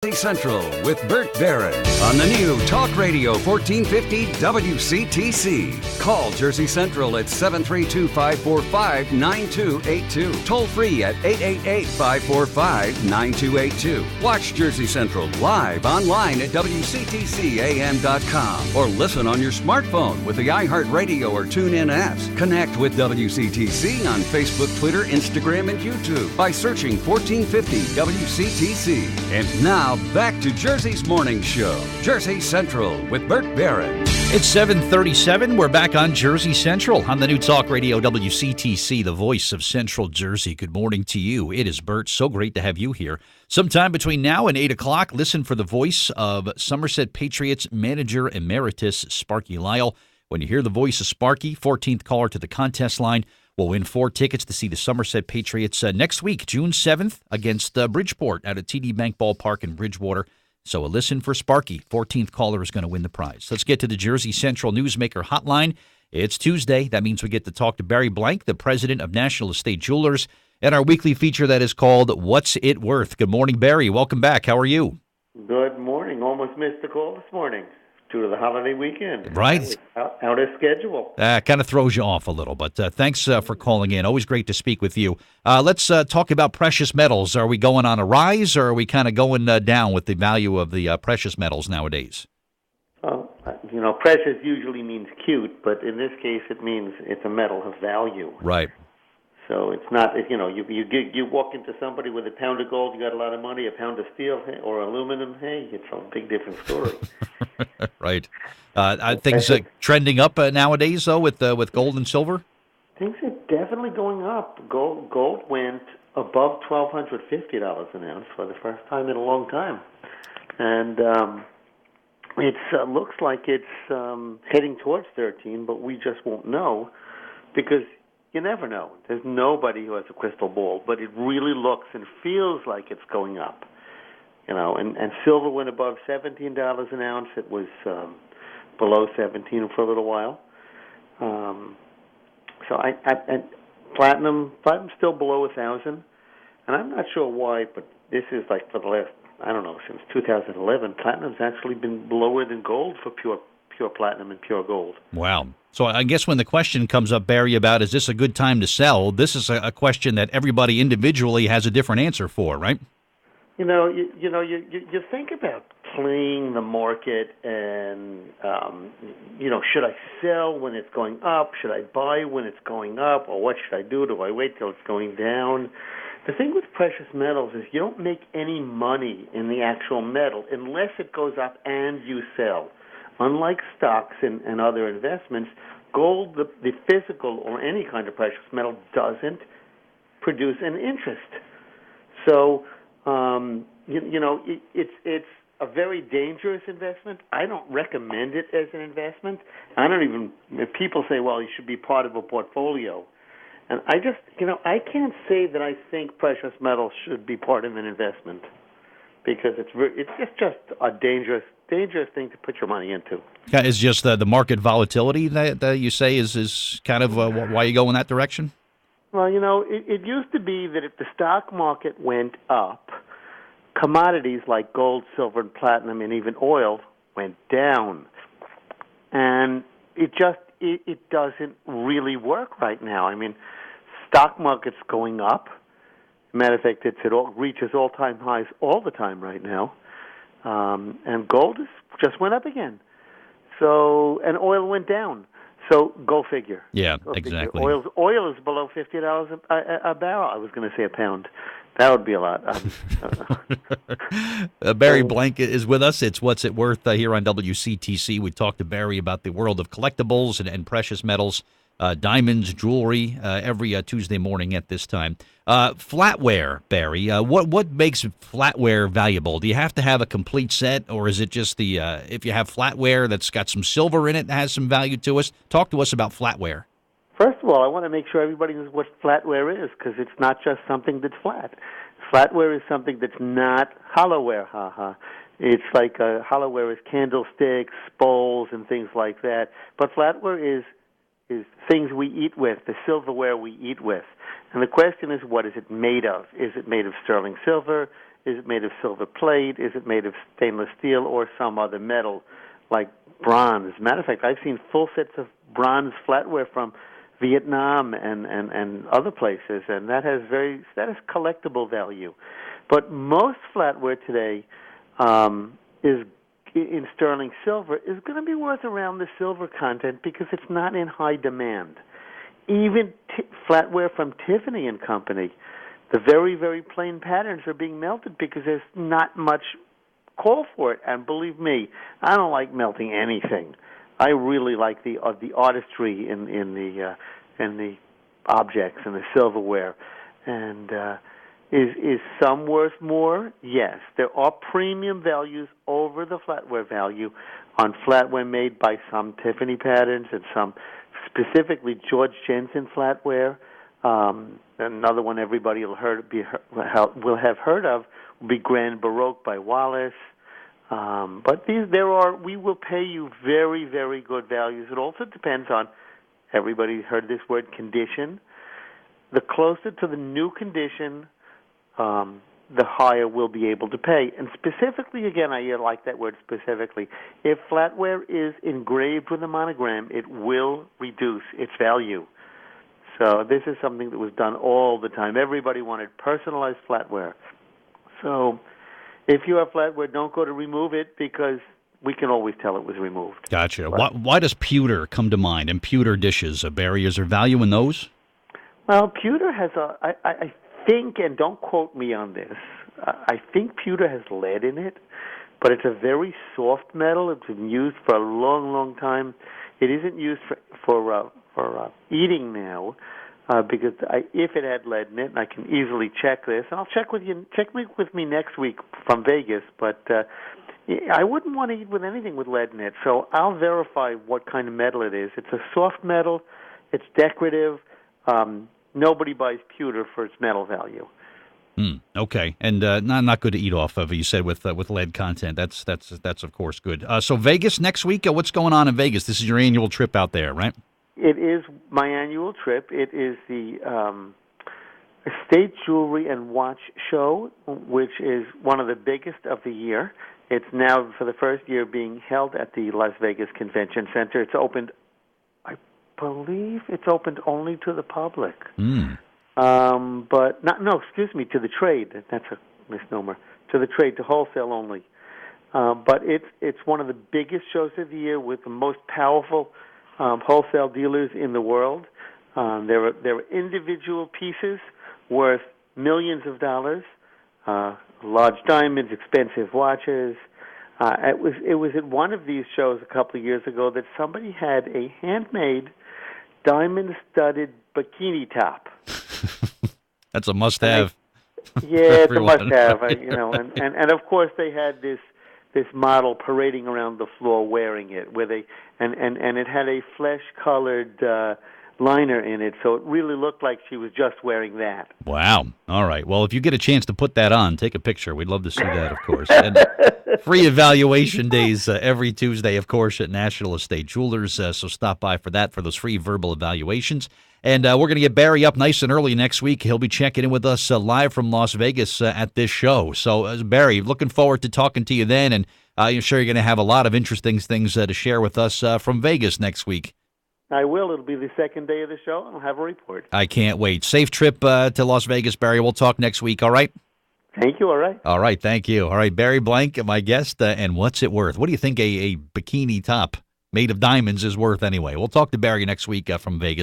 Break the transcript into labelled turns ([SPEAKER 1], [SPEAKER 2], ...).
[SPEAKER 1] Central with Bert Barron on the new Talk Radio 1450 WCTC. Call Jersey Central at 732-545-9282. Toll free at 888-545-9282. Watch Jersey Central live online at WCTCAM.com or listen on your smartphone with the iHeartRadio or TuneIn apps. Connect with WCTC on Facebook, Twitter, Instagram, and YouTube by searching 1450 WCTC. And now, back to Jersey's Morning Show. Jersey Central with Bert Barron.
[SPEAKER 2] It's 7:37. We're back on Jersey Central on the new Talk Radio WCTC, the voice of Central Jersey. Good morning to you. It is Bert. So great to have you here. Sometime between now and 8 o'clock, listen for the voice of Somerset Patriots manager emeritus Sparky Lyle. When you hear the voice of Sparky, 14th caller to the contest line will win 4 tickets to see the Somerset Patriots next week, June 7th, against Bridgeport at TD Bank Ballpark in Bridgewater. So a listen for Sparky. 14th caller is going to win the prize. Let's get to the Jersey Central Newsmaker Hotline. It's Tuesday. That means we get to talk to Barry Blank, the president of National Estate Jewelers, and our weekly feature that is called What's It Worth? Good morning, Barry. Welcome back. How are you?
[SPEAKER 3] Good morning. Almost missed the call this morning due to the holiday weekend.
[SPEAKER 2] Right.
[SPEAKER 3] Out of schedule.
[SPEAKER 2] Kind of throws you off a little, but thanks for calling in. Always great to speak with you. Let's talk about precious metals. Are we going on a rise, or are we kind of going down with the value of the precious metals nowadays?
[SPEAKER 3] Well, precious usually means cute, but in this case it means it's a metal of value.
[SPEAKER 2] Right.
[SPEAKER 3] So it's not, you walk into somebody with a pound of gold, you got a lot of money, a pound of steel or aluminum, hey, it's a big different story.
[SPEAKER 2] Right. Things trending up nowadays, though, with gold and silver?
[SPEAKER 3] Things are definitely going up. Gold went above $1,250 an ounce for the first time in a long time. And it looks like it's heading towards 13, but we just won't know because you never know. There's nobody who has a crystal ball, but it really looks and feels like it's going up. And silver went above $17 an ounce. It was below 17 for a little while. And platinum's still below 1,000, and I'm not sure why, but this is like for the last, since 2011, platinum's actually been lower than gold for pure platinum and pure gold.
[SPEAKER 2] Wow. So I guess when the question comes up, Barry, about is this a good time to sell, this is a question that everybody individually has a different answer for, right?
[SPEAKER 3] You think about playing the market and, should I sell when it's going up? Should I buy when it's going up? Or what should I do? Do I wait till it's going down? The thing with precious metals is you don't make any money in the actual metal unless it goes up and you sell. Unlike stocks and other investments, gold, the physical or any kind of precious metal, doesn't produce an interest. So, it's a very dangerous investment. I don't recommend it as an investment. If people say, well, you should be part of a portfolio. And I just, I can't say that I think precious metals should be part of an investment because it's just a dangerous thing to put your money into.
[SPEAKER 2] Yeah, it's just the market volatility that you say is kind of why you go in that direction?
[SPEAKER 3] Well, it used to be that if the stock market went up, commodities like gold, silver, and platinum, and even oil went down. And it doesn't really work right now. I mean, stock market's going up. Matter of fact, it reaches all-time highs all the time right now. And gold just went up again. So, and oil went down. So go figure.
[SPEAKER 2] Yeah, exactly.
[SPEAKER 3] Oil is below $50 a barrel. I was going to say a pound. That would be a lot.
[SPEAKER 2] Barry Blank is with us. It's What's It Worth here on WCTC. We talked to Barry about the world of collectibles and precious metals, diamonds, jewelry, every Tuesday morning at this time. Flatware, Barry. What makes flatware valuable? Do you have to have a complete set, or is it just if you have flatware that's got some silver in it that has some value to us? Talk to us about flatware.
[SPEAKER 3] First of all, I want to make sure everybody knows what flatware is, because it's not just something that's flat. Flatware is something that's not hollowware, It's like hollowware is candlesticks, bowls, and things like that. But flatware is things we eat with, the silverware we eat with. And the question is, what is it made of? Is it made of sterling silver? Is it made of silver plate? Is it made of stainless steel or some other metal like bronze? Matter of fact, I've seen full sets of bronze flatware from Vietnam and other places, and that has collectible value. But most flatware today is in sterling silver is going to be worth around the silver content because it's not in high demand. Even flatware from Tiffany and Company, the very, very plain patterns are being melted because there's not much call for it. And believe me, I don't like melting anything. I really like the artistry in the objects and the silverware. And is some worth more? Yes. There are premium values over the flatware value on flatware made by some Tiffany patterns and some specifically George Jensen flatware. Another one everybody will have heard of will be Grand Baroque by Wallace. But we will pay you very, very good values. It also depends on, everybody heard this word, condition. The closer to the new condition, the higher we'll be able to pay. And specifically, again, I like that word specifically, if flatware is engraved with a monogram, it will reduce its value. So this is something that was done all the time. Everybody wanted personalized flatware. So if you have flatware, don't go to remove it because we can always tell it was removed.
[SPEAKER 2] Gotcha. Why does pewter come to mind? And pewter dishes, Barry, is there value in those?
[SPEAKER 3] Well, pewter has I think, and don't quote me on this, I think pewter has lead in it, but it's a very soft metal. It's been used for a long, long time. It isn't used for eating now because if it had lead in it, and I can easily check this, and I'll check with me next week from Vegas, but I wouldn't want to eat with anything with lead in it, so I'll verify what kind of metal it is. It's a soft metal. It's decorative. Nobody buys pewter for its metal value.
[SPEAKER 2] Okay, and not good to eat off of. You said with lead content. That's of course good. So Vegas next week. What's going on in Vegas? This is your annual trip out there, right?
[SPEAKER 3] It is my annual trip. It is the Estate Jewelry and Watch Show, which is one of the biggest of the year. It's now, for the first year, being held at the Las Vegas Convention Center. It's opened, I believe it's opened only to the public. To the trade. That's a misnomer. To the trade, to wholesale only. But it's one of the biggest shows of the year with the most powerful wholesale dealers in the world. There are individual pieces worth millions of dollars, large diamonds, expensive watches. It was at one of these shows a couple of years ago that somebody had a handmade diamond-studded bikini top.
[SPEAKER 2] That's a must-have.
[SPEAKER 3] Yeah, it's a must-have. And of course they had this model parading around the floor wearing it, and it had a flesh-colored liner in it, so it really looked like she was just wearing that.
[SPEAKER 2] Wow. All right. Well, if you get a chance to put that on, take a picture. We'd love to see that, of course. And free evaluation days every Tuesday, of course, at National Estate Jewelers. So stop by for that, for those free verbal evaluations. And we're going to get Barry up nice and early next week. He'll be checking in with us live from Las Vegas at this show. So, Barry, looking forward to talking to you then. And I'm sure you're going to have a lot of interesting things to share with us from Vegas next week.
[SPEAKER 3] I will. It'll be the second day of the show. I'll have a report.
[SPEAKER 2] I can't wait. Safe trip to Las Vegas, Barry. We'll talk next week, all right?
[SPEAKER 3] Thank you, all right.
[SPEAKER 2] All right, thank you. All right, Barry Blank, my guest, and what's it worth? What do you think a bikini top made of diamonds is worth anyway? We'll talk to Barry next week from Vegas.